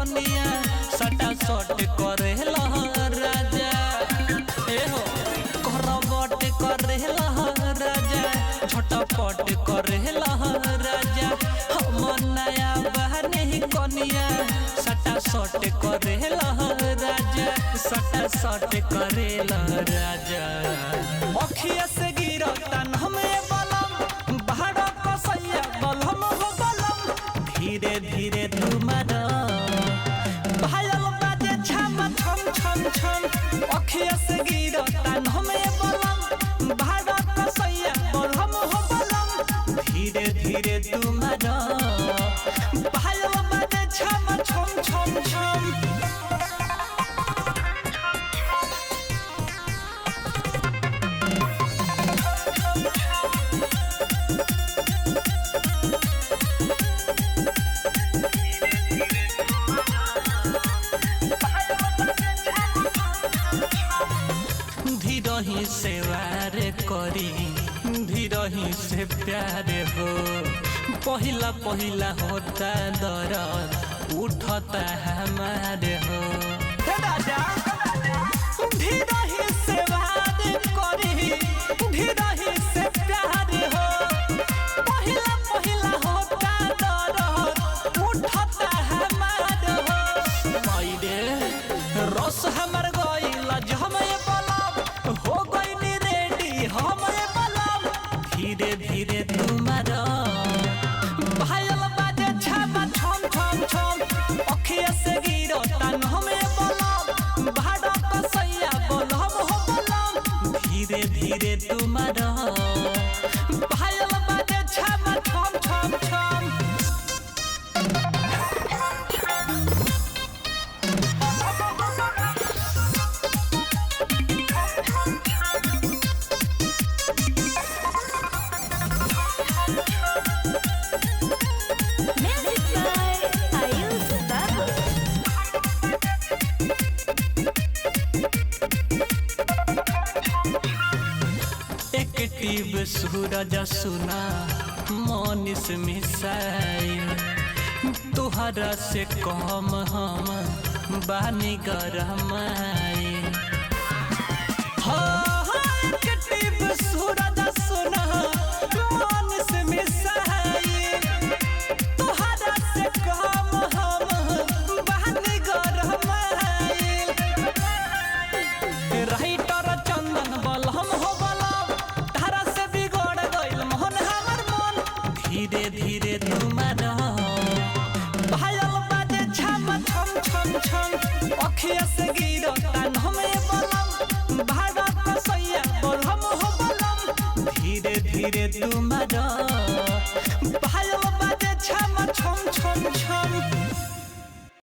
कनिया सटा सट करे राजा ए हो करबट करे राजा झटपट करे राजा हम नया बहने कनिया सटा सट करे राजा सटा सट करे राजा अखिया से गिरता हमें बलम बाहर कसैया बलम हो बलम धीरे धीरे तुम्हारा भायल बाजे छम छम छम छम अखिया से गिरता हमें बलम बाहर कसैया बलम हो बलम धीरे धीरे तुम्हारा भायल बाजे छम छम छम छम धीरही से वार करी धीरही से प्यार हो पहिला पहिला होता दर्द उठता हमारे हो धीरही से वार करी धीरही से प्यार हो पहिला पहिला होता दर्द उठता हमारे हो मायरे रस हमर गइला जहमे हो गई रेडी हमें बलम धीरे धीरे तुम्हारा भायल बाजे छम छम छम छम अखिया से गिरता हमें बलम भाड़ा कसैया बलम हो बलम धीरे धीरे तुम्हारा भायल बाजे छम छम छम छम टिब सूरज सुना मनीष मिसाइल तुहरा से कम हम बानी गरमाइल टिब सूरज सुना